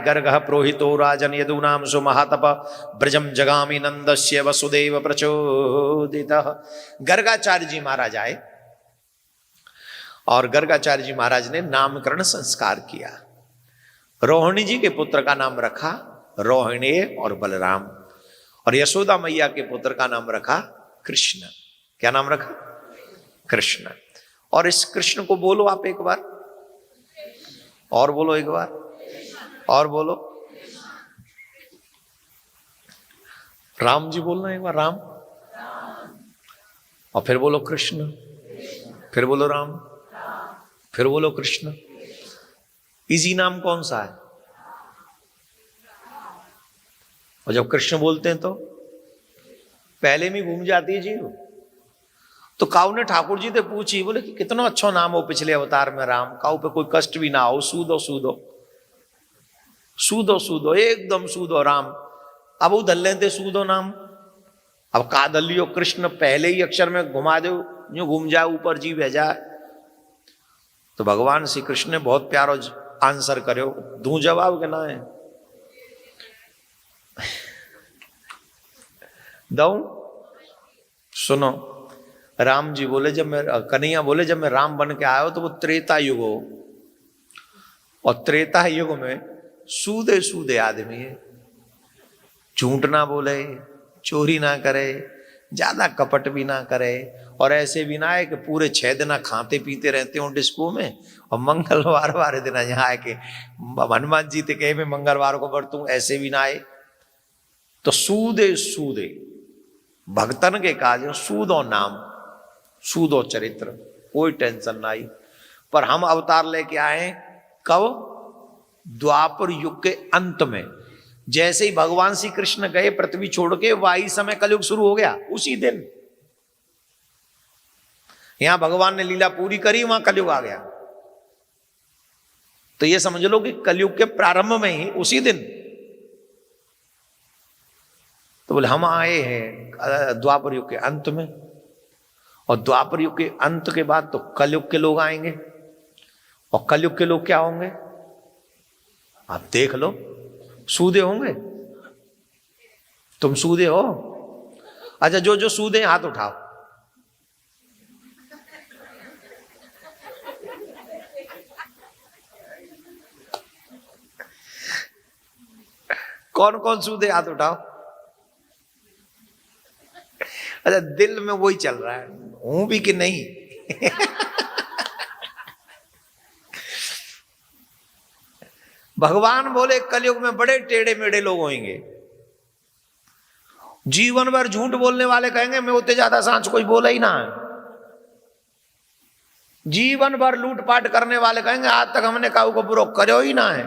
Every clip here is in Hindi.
गर्गः प्रोहितो राजन यदूनां सुमहातप ब्रजम जगामि नंदस्य वसुदेव प्रचोदितः। गर्गाचार्य जी महाराज आए और गर्गाचार्य जी महाराज ने नामकरण संस्कार किया। रोहिणी जी के पुत्र का नाम रखा रोहिणी और बलराम, और यशोदा मैया के पुत्र का नाम रखा कृष्ण। क्या नाम रखा? कृष्ण। और इस कृष्ण को बोलो आप एक बार, और बोलो एक बार, और बोलो। राम जी बोलना एक बार, राम, और फिर बोलो कृष्ण, फिर बोलो राम, फिर बोलो कृष्ण। इजी नाम कौन सा है? और जब कृष्ण बोलते हैं तो पहले में घूम जाती है जी। तो काऊ ने ठाकुर जी से पूछी, बोले कि कितना अच्छा नाम हो पिछले अवतार में राम, काऊ पे कोई कष्ट भी ना हो, सूदो सूदो सूदो सूदो, एकदम सूदो राम। अब वो धल लेते सूदो नाम, अब का दलियो कृष्ण पहले ही अक्षर में घुमा दो, यूं घूम जाए ऊपर जी बह जाए। तो भगवान श्री कृष्ण ने बहुत प्यारो आंसर करो, दू जवाब के ना है दऊ। सुनो, राम जी बोले जब मैं, कन्हैया बोले जब मैं राम बन के आया तो वो त्रेता युग हो, और त्रेता युग में सूदे सूदे आदमी है, झूठ ना बोले, चोरी ना करे, ज्यादा कपट भी ना करे, और ऐसे भी ना है कि पूरे 6 दिन खाते पीते रहते हो डिस्को में, और मंगलवार वाले दिन यहाँ आए के हनुमान जी ते कहे मैं मंगलवार को बरतूं, ऐसे भी ना आए। तो सूदे सूदे भक्तन के काज, सूदो नाम, सूदो चरित्र, कोई टेंशन ना आई। पर हम अवतार लेके आए कब? द्वापर युग के अंत में। जैसे ही भगवान श्री कृष्ण गए पृथ्वी छोड़ के, वही समय कलयुग शुरू हो गया उसी दिन। यहां भगवान ने लीला पूरी करी, वहां कलयुग आ गया। तो ये समझ लो कि कलयुग के प्रारंभ में ही उसी दिन। तो बोले हम आए हैं द्वापर युग के अंत में, और द्वापर युग के अंत के बाद तो कलयुग के लोग आएंगे, और कलयुग के लोग क्या होंगे आप देख लो, सूदे होंगे। तुम सूदे हो? अच्छा, जो जो सूदे हाथ उठाओ। कौन कौन सूदे हाथ उठाओ। अच्छा, दिल में वही चल रहा है, हूं भी कि नहीं। भगवान बोले कलयुग में बड़े टेढ़े मेढ़े लोग होंगे, जीवन भर झूठ बोलने वाले कहेंगे मैं उतने ज्यादा सांच कोई बोला ही ना है। जीवन भर लूटपाट करने वाले कहेंगे आज तक हमने काऊ को बुरो करो ही ना है।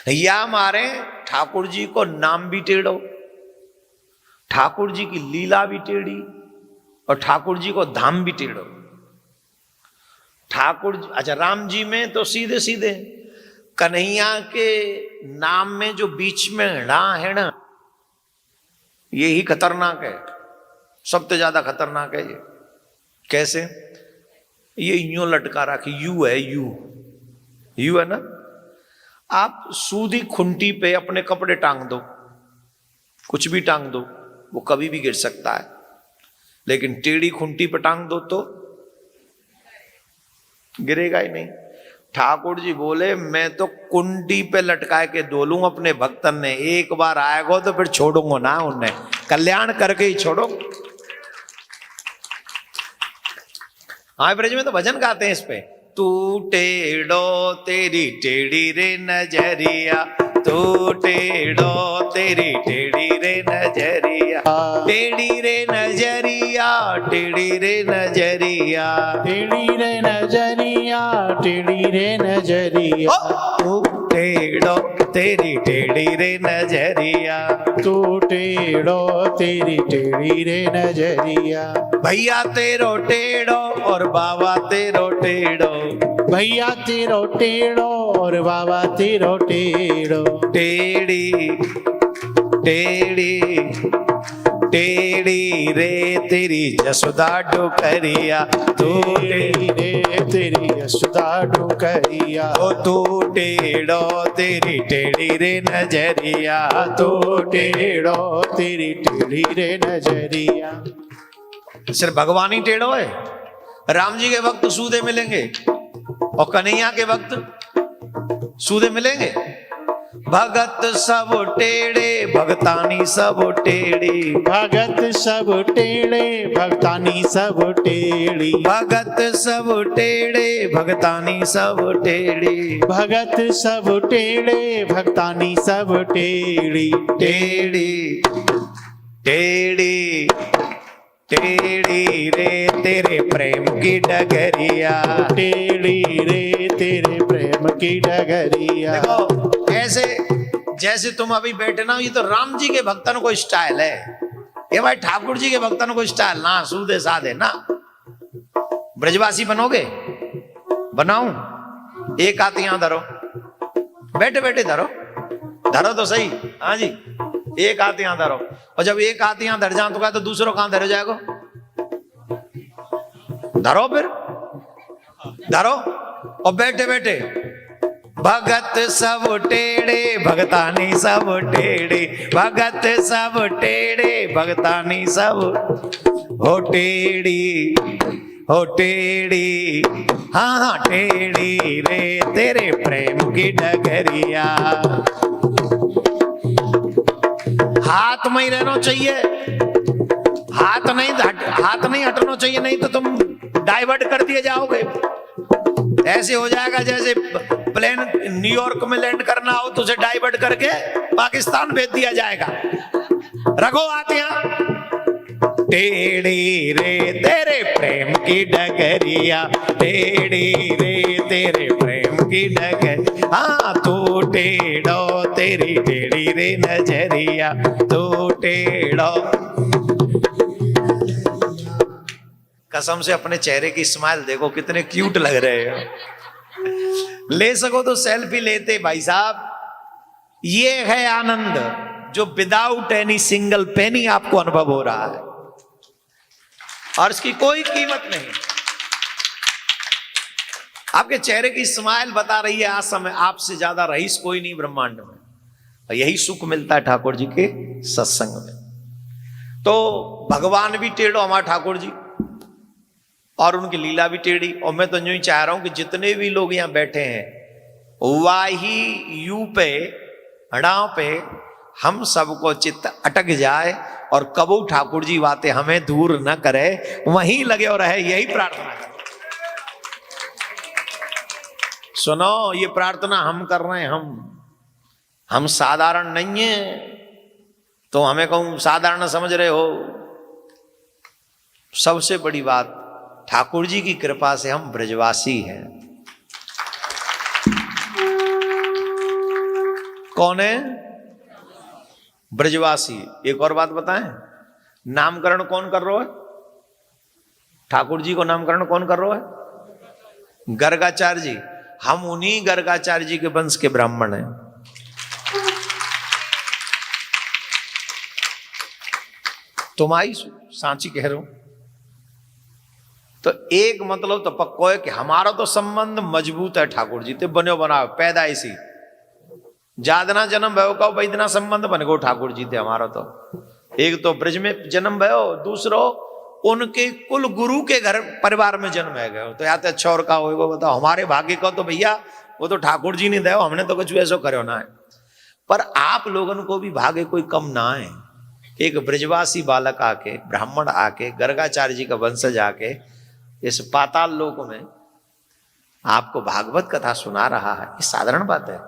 या मारे ठाकुर जी को नाम भी टेढ़ो, ठाकुर जी की लीला भी टेढ़ी, और ठाकुर जी को धाम भी टेढ़ो। ठाकुर, अच्छा राम जी में तो सीधे सीधे, कन्हैया के नाम में जो बीच में ड़ा है ना, यही खतरनाक है, सबसे ज्यादा खतरनाक है ये। कैसे? ये यूं लटका रखी, यू है, यू, यू है ना। आप सूदी खुंटी पे अपने कपड़े टांग दो, कुछ भी टांग दो, वो कभी भी गिर सकता है, लेकिन टेढ़ी खुंटी पे टांग दो तो गिरेगा ही नहीं। ठाकुर जी बोले मैं तो कुंडी पे लटका के दोलूं अपने भक्तन ने, एक बार आएगा तो फिर छोड़ूंगा ना, उन्हें कल्याण करके ही छोड़ो। हाँ, ब्रज में तो भजन गाते हैं इस पे, तू टेढ़ो तेरी टेढ़ी रे नजरिया, तू टेढ़ो तेरी टेढ़ी रे नजरिया, टेढ़ी रे नजरिया, टेढ़ी रे नजरिया, टेढ़ी रे नजरिया, टेढ़ी रे नजरिया, तू टेढ़ो तेरी टेढ़ी रे नजरिया, तू टेढ़ो तेरी टेढ़ी रे नजरिया। भैया तेरो टेढ़ो और बाबा तेरो टेढ़ो, भैया तेरो टेढ़ो और बाबा तेरो टेढ़ो, टेढ़ी टेढ़ी टेढ़ी रे तेरी जसोदा डोकरिया, तू टेढ़ी रे तेरी यशोदा डोकरिया, तू टेढ़ो तेरी टेढ़ी रे नजरिया, तो टेढ़ो तेरी टेढ़ी रे नजरिया। सिर्फ भगवान ही टेढ़ो है। राम जी के वक्त सूदे मिलेंगे और कन्हैया के वक्त सूदे मिलेंगे। भगत सब टेढ़े भगतानी सब टेढ़ी, भगत सब टेढ़े भगतानी सब टेढ़ी, भगत सब टेढ़े भगतानी सब टेढ़ी, भगत सब टेढ़े भगतानी सब टेढ़ी, टेढ़ी टेढ़ी टेढ़ी रे तेरे प्रेम की डगरिया, टेढ़ी रे तेरे प्रेम की डगरिया। देखो ऐसे जैसे तुम अभी बैठे ना, ये तो राम जी के भक्तन को स्टाइल है, ये भाई ठाकुर जी के भक्तन को स्टाइल ना, सूदे साधे ना। ब्रजवासी बनोगे? बनाऊं? एक हाथ यहां धरो, बैठे बैठे धरो, धरो तो सही। हाँ जी, एक हाथ यहां धरो, और जब एक हाथ यहां धर जाओ तो कहा तो दूसरों कहां धरो जाएगा? धरो, फिर धरो और बैठे बैठे भगत सब टेढ़े भगतानी सब टेढ़े, भगत सब टेढ़े भगतानी सब हो टेढ़ी, हो टेढ़ी, हाँ हाँ टेढ़ी रे तेरे प्रेम की डगरिया। हाथ में ही रहना चाहिए, हाथ नहीं हटना चाहिए, नहीं तो तुम डाइवर्ट कर दिए जाओगे। ऐसे हो जाएगा जैसे प्लेन न्यूयॉर्क में लैंड करना हो तो उसे डाइवर्ट करके पाकिस्तान भेज दिया जाएगा। रखो हाथ यहां। टेढ़ी रे तेरे प्रेम की डगरिया, टेढ़ी रे तेरे प्रेम की डगर, हाँ तू टेढ़ो तेरी टेढ़ी रे नजरिया, तू टेढ़ो। कसम से अपने चेहरे की स्माइल देखो, कितने क्यूट लग रहे हो। ले सको तो सेल्फी लेते भाई साहब। ये है आनंद जो विदाउट एनी सिंगल पेनी आपको अनुभव हो रहा है, और इसकी कोई कीमत नहीं। आपके चेहरे की स्माइल बता रही है आज समय आपसे ज्यादा रईस कोई नहीं ब्रह्मांड में, और यही सुख मिलता है ठाकुर जी के सत्संग में। तो भगवान भी टेढ़ो हमारे ठाकुर जी, और उनकी लीला भी टेढ़ी। और मैं तो यूं ही चाह रहा हूं कि जितने भी लोग यहां बैठे हैं वाही यू पे हड़ाव पे हम सबको चित्त अटक जाए, और कबू ठाकुर जी बातें हमें दूर न करे, वहीं लगे और रहे, यही प्रार्थना करें। सुनो, ये प्रार्थना हम कर रहे हैं, हम साधारण नहीं है तो हमें कहूं साधारण समझ रहे हो। सबसे बड़ी बात, ठाकुर जी की कृपा से हम ब्रजवासी हैं। कौन है? ब्रजवासी। एक और बात बताएं, नामकरण कौन कर रहा है? ठाकुर जी को नामकरण कौन कर रहा है? गर्गाचार्य जी। हम उन्हीं गर्गाचार्य जी के वंश के ब्राह्मण हैं। तुम आई सांची कह रहे हो तो एक मतलब तो पक्को है कि हमारा तो संबंध मजबूत है ठाकुर जी ते बनो बनाओ पैदा इसी जादना जन्म भयो का इतना संबंध बन गो ठाकुर जी थे हमारा। तो एक तो ब्रज में जन्म भयो, दूसरो उनके कुल गुरु के घर परिवार में जन्म है गए। तो या तो अच्छा और का होगा बताओ। हमारे भाग्य को तो भैया वो तो ठाकुर जी नहीं दे, हमने तो कुछ ऐसा करो ना है। पर आप लोगों को भी भाग्य कोई कम ना है। एक ब्रजवासी बालक आके, ब्राह्मण आके, गर्गाचार्य जी का वंशज आके इस पाताल लोक में आपको भागवत कथा सुना रहा है, ये साधारण बात है?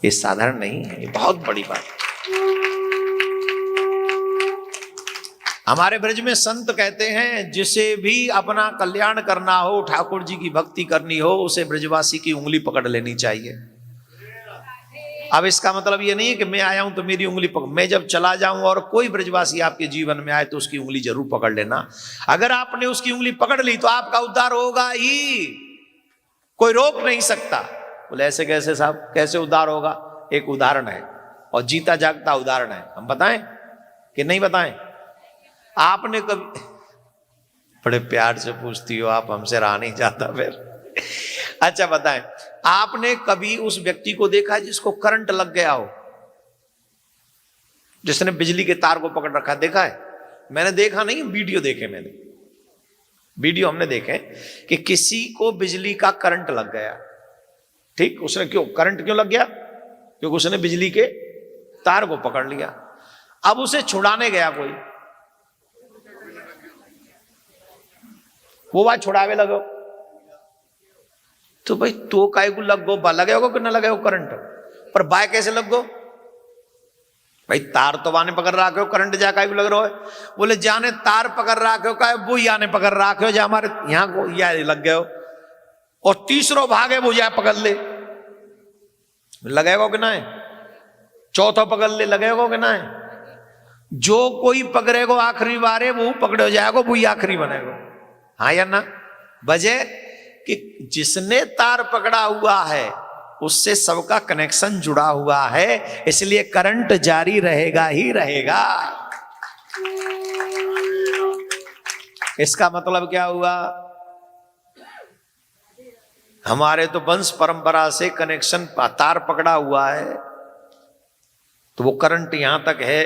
ये साधारण नहीं है, ये बहुत बड़ी बात है। हमारे ब्रज में संत कहते हैं जिसे भी अपना कल्याण करना हो, ठाकुर जी की भक्ति करनी हो, उसे ब्रजवासी की उंगली पकड़ लेनी चाहिए। अब इसका मतलब ये नहीं है कि मैं आया हूं तो मेरी उंगली पकड़, मैं जब चला जाऊं और कोई ब्रजवासी आपके जीवन में आए तो उसकी उंगली जरूर पकड़ लेना। अगर आपने उसकी उंगली पकड़ ली तो आपका उद्धार होगा ही, कोई रोक नहीं सकता। बोले ऐसे कैसे साहब, कैसे उद्धार होगा? एक उदाहरण है और जीता जागता उदाहरण है, हम बताएं कि नहीं बताएं? आपने कभी, बड़े प्यार से पूछती हो आप, हमसे रहा नहीं जाता फिर। अच्छा बताएं, आपने कभी उस व्यक्ति को देखा जिसको करंट लग गया हो, जिसने बिजली के तार को पकड़ रखा, देखा है? मैंने देखा नहीं, वीडियो देखे मैंने, वीडियो हमने देखे कि किसी को बिजली का करंट लग गया। ठीक, उसने क्यों करंट क्यों लग गया? क्योंकि उसने बिजली के तार को पकड़ लिया। अब उसे छुड़ाने गया कोई, वो बात छुड़ावे लगो, तो भाई तो काय को लग गो, लगे हो कि ना लगे हो करंट, पर बाय कैसे लग गो? भाई तार तो वाने पकड़ रखे हो, करंट जा काय को लग रहा है? बोले जाने तार पकड़ रखे हो का वो याने पकड़ रखे हो, जा हमारे यहां को या लग गए हो, और तीसरो भाग है वो या पकड़ ले, लगेगा कि ना है? चौथा पकड़ ले, लगेगा कि ना है? जो कोई पकड़ेगा आखिरी बारे वो पकड़े जाएगा, वो आखिरी बनेगा। हाँ या ना? वजह कि जिसने तार पकड़ा हुआ है उससे सबका कनेक्शन जुड़ा हुआ है, इसलिए करंट जारी रहेगा ही रहेगा। इसका मतलब क्या हुआ? हमारे तो वंश परंपरा से कनेक्शन तार पकड़ा हुआ है, तो वो करंट यहां तक है,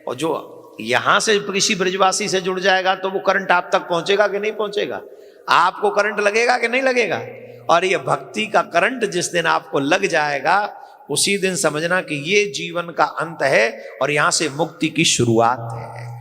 और जो यहां से किसी ब्रजवासी से जुड़ जाएगा तो वो करंट आप तक पहुंचेगा कि नहीं पहुंचेगा? आपको करंट लगेगा कि नहीं लगेगा? और ये भक्ति का करंट जिस दिन आपको लग जाएगा, उसी दिन समझना कि ये जीवन का अंत है और यहां से मुक्ति की शुरुआत है।